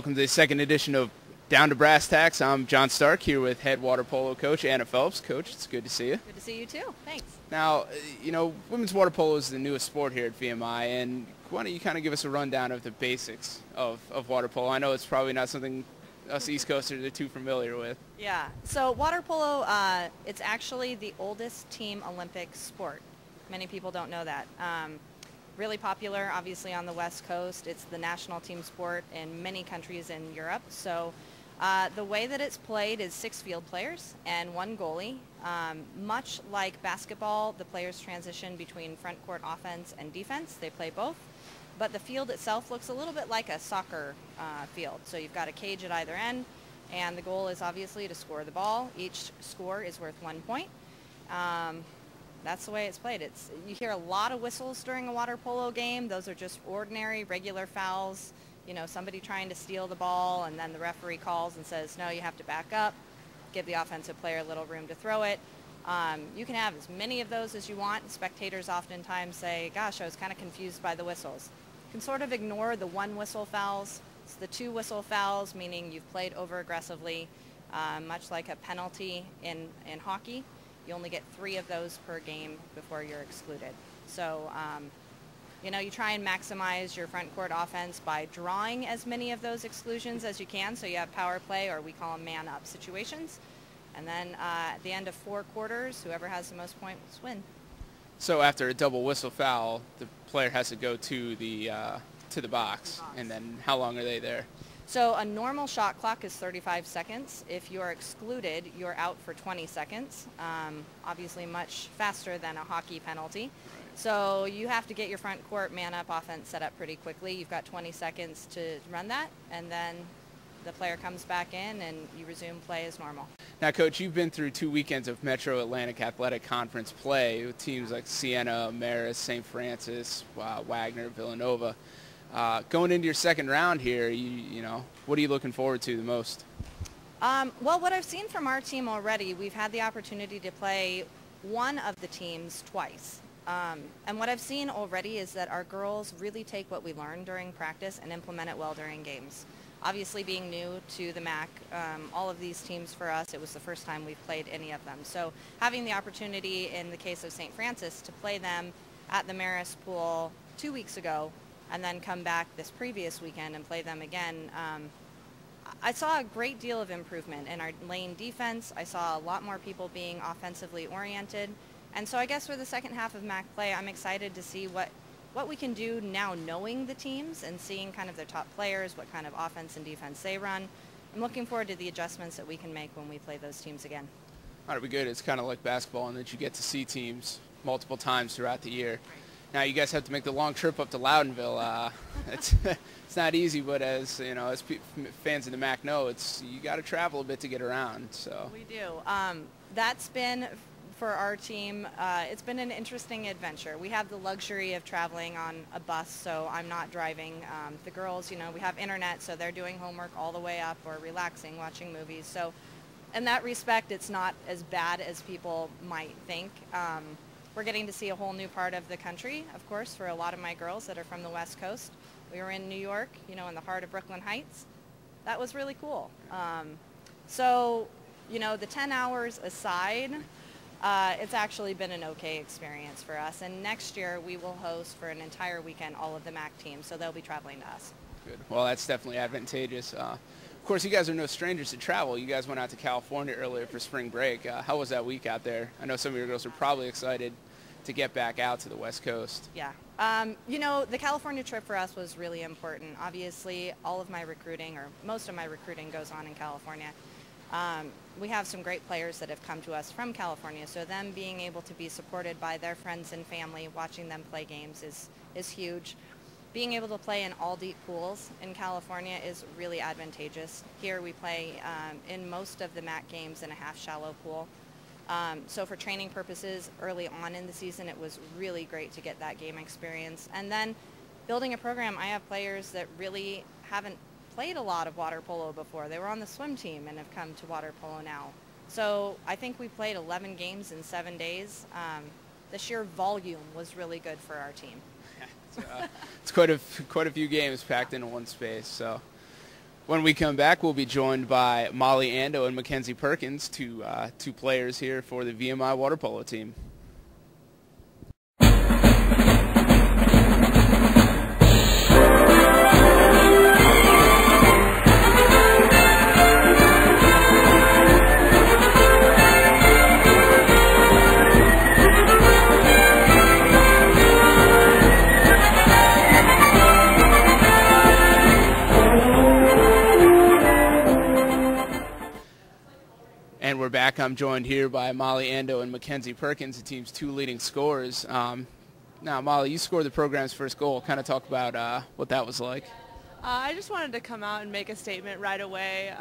welcome to the second edition of Down to Brass Tacks. I'm John Stark here with head water polo coach Anna Phelps. Coach, it's good to see you. Good to see you too. Thanks. Now, women's water polo is the newest sport here at VMI, and why don't you kind of give us a rundown of the basics of water polo? I know it's probably not something us East Coasters are too familiar with. Yeah. So water polo, it's actually the oldest team Olympic sport. Many people don't know that. Really popular, obviously, on the West Coast. It's the national team sport in many countries in Europe. So the way that it's played is 6 field players and 1 goalie. Much like basketball, the players transition between front court offense and defense. They play both. But the field itself looks a little bit like a soccer field. So you've got a cage at either end, and the goal is obviously to score the ball. Each score is worth 1 point. That's the way it's played. You hear a lot of whistles during a water polo game. Those are just ordinary, regular fouls. You know, somebody trying to steal the ball, and then the referee calls and says, no, you have to back up, give the offensive player a little room to throw it. You can have as many of those as you want. Spectators oftentimes say, gosh, I was kind of confused by the whistles. You can sort of ignore the 1 whistle fouls. It's the 2 whistle fouls, meaning you've played over aggressively, much like a penalty in hockey. You only get 3 of those per game before you're excluded. So, you try and maximize your front court offense by drawing as many of those exclusions as you can, so you have power play, or we call them man-up situations. And then at the end of 4 quarters, whoever has the most points win. So after a double whistle foul, the player has to go to the box, and then how long are they there? So a normal shot clock is 35 seconds. If you're excluded, you're out for 20 seconds. Obviously much faster than a hockey penalty. So you have to get your front court man-up offense set up pretty quickly. You've got 20 seconds to run that, and then the player comes back in and you resume play as normal. Now, Coach, you've been through 2 weekends of Metro Atlantic Athletic Conference play with teams like Siena, Marist, St. Francis, Wagner, Villanova. Going into your second round here, what are you looking forward to the most? Well, what I've seen from our team already, we've had the opportunity to play one of the teams twice. And what I've seen already is that our girls really take what we learn during practice and implement it well during games. Obviously, being new to the MAAC, all of these teams for us, it was the first time we've played any of them. So having the opportunity in the case of St. Francis to play them at the Marist pool 2 weeks ago, and then come back this previous weekend and play them again, I saw a great deal of improvement in our lane defense. I saw a lot more people being offensively oriented. And so I guess for the second half of MAAC play, I'm excited to see what we can do now knowing the teams and seeing kind of their top players, what kind of offense and defense they run. I'm looking forward to the adjustments that we can make when we play those teams again. That'll be good. It's kind of like basketball in that you get to see teams multiple times throughout the year. Right. Now you guys have to make the long trip up to Loudonville. It's not easy, but as fans of the MAAC know, you got to travel a bit to get around. So we do. That's been for our team. It's been an interesting adventure. We have the luxury of traveling on a bus, so I'm not driving. The girls, we have internet, so they're doing homework all the way up or relaxing, watching movies. So in that respect, it's not as bad as people might think. We're getting to see a whole new part of the country, of course, for a lot of my girls that are from the West Coast. We were in New York, in the heart of Brooklyn Heights. That was really cool. So, the 10 hours aside, it's actually been an okay experience for us. And next year, we will host for an entire weekend all of the MAAC teams, so they'll be traveling to us. Good. Well, that's definitely advantageous. Of course, you guys are no strangers to travel. You guys went out to California earlier for spring break. How was that week out there? I know some of your girls are probably excited to get back out to the West Coast. Yeah. The California trip for us was really important. Obviously, all of my recruiting, or most of my recruiting, goes on in California. We have some great players that have come to us from California, so them being able to be supported by their friends and family, watching them play games is huge. Being able to play in all deep pools in California is really advantageous. Here we play in most of the MAAC games in a half shallow pool. So for training purposes, early on in the season, it was really great to get that game experience. And then building a program, I have players that really haven't played a lot of water polo before. They were on the swim team and have come to water polo now. So I think we played 11 games in 7 days. The sheer volume was really good for our team. It's quite a few games packed into one space. So When we come back, we'll be joined by Molly Andoe and Mackenzie Perkins, two players here for the VMI water polo team. And we're back. I'm joined here by Molly Andoe and Mackenzie Perkins, the team's two leading scorers. Now, Molly, you scored the program's first goal. Kind of talk about what that was like. I just wanted to come out and make a statement right away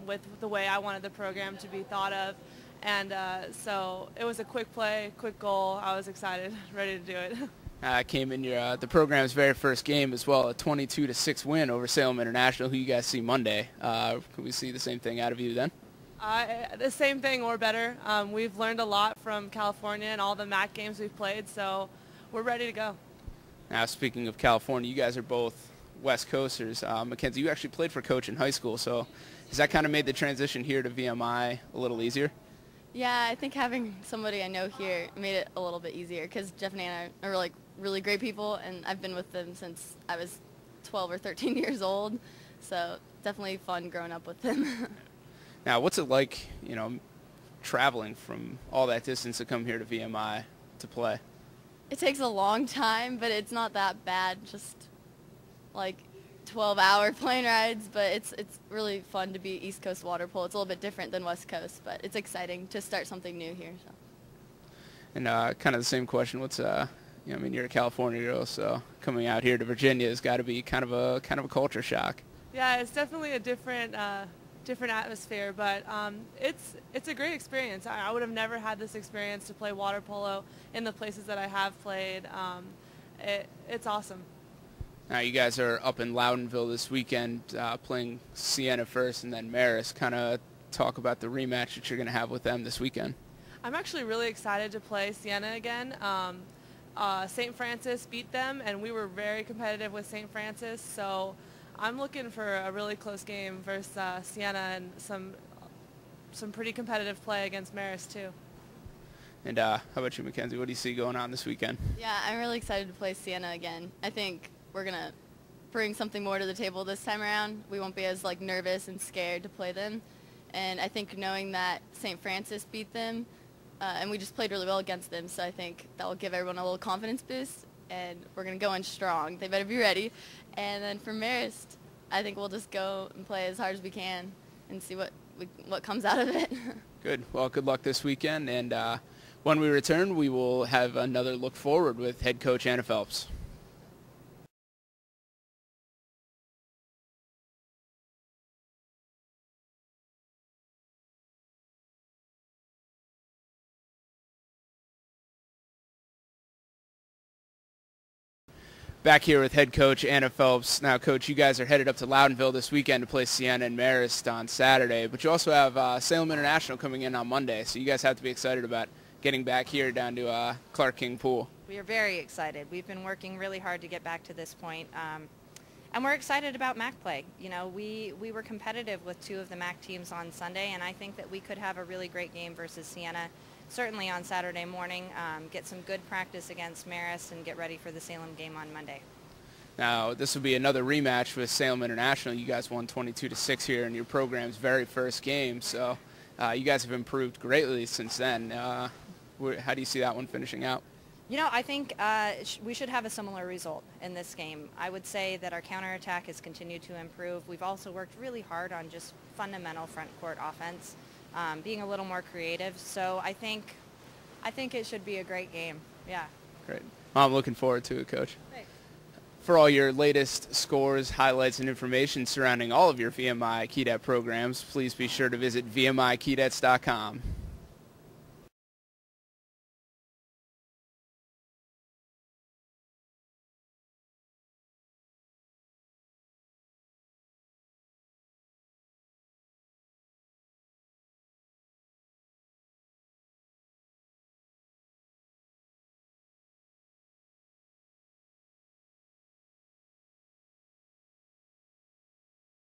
with the way I wanted the program to be thought of. And so it was a quick play, quick goal. I was excited, ready to do it. Came in the program's very first game as well, a 22-6 win over SALEM International, who you guys see Monday. Can we see the same thing out of you then? The same thing or better. We've learned a lot from California and all the MAAC games we've played, so we're ready to go. Now, speaking of California, you guys are both West Coasters. Mackenzie, you actually played for Coach in high school, so has that kind of made the transition here to VMI a little easier? Yeah, I think having somebody I know here made it a little bit easier because Jeff and Anna are really great people, and I've been with them since I was 12 or 13 years old, so definitely fun growing up with them. Now, what's it like, traveling from all that distance to come here to VMI to play? It takes a long time, but it's not that bad, just like 12-hour plane rides, but it's really fun to be East Coast water polo. It's a little bit different than West Coast, but it's exciting to start something new here. So. And kind of the same question, what's, you're a California girl, so coming out here to Virginia has got to be kind of a culture shock. Yeah, it's definitely a different atmosphere, but it's a great experience. I would have never had this experience to play water polo in the places that I have played. It's awesome. Now you guys are up in Loudonville this weekend playing Siena first and then Marist. Kind of talk about the rematch that you're going to have with them this weekend. I'm actually really excited to play Siena again. St. Francis beat them, and we were very competitive with St. Francis, so I'm looking for a really close game versus Siena and some pretty competitive play against Marist too. And how about you, Mackenzie? What do you see going on this weekend? Yeah, I'm really excited to play Siena again. I think we're going to bring something more to the table this time around. We won't be as nervous and scared to play them. And I think knowing that St. Francis beat them, and we just played really well against them, so I think that will give everyone a little confidence boost. And we're going to go in strong. They better be ready. And then for Marist, I think we'll just go and play as hard as we can and see what comes out of it. Good. Well, good luck this weekend. And when we return, we will have another look forward with head coach Anna Phelps. Back here with head coach Anna Phelps. Now, Coach, you guys are headed up to Loudonville this weekend to play Siena and Marist on Saturday, but you also have SALEM International coming in on Monday, so you guys have to be excited about getting back here down to Clark King Pool. We are very excited. We've been working really hard to get back to this point, and we're excited about MAAC play. We were competitive with two of the MAAC teams on Sunday, and I think that we could have a really great game versus Siena. Certainly on Saturday morning, get some good practice against Marist and get ready for the SALEM game on Monday. Now, this will be another rematch with SALEM International. You guys won 22-6 here in your program's very first game, so you guys have improved greatly since then. How do you see that one finishing out? I think we should have a similar result in this game. I would say that our counterattack has continued to improve. We've also worked really hard on just fundamental front court offense. Being a little more creative. So I think it should be a great game. Yeah. Great. Well, I'm looking forward to it, Coach. Thanks. For all your latest scores, highlights, and information surrounding all of your VMI Keydet programs, please be sure to visit VMIKeydets.com.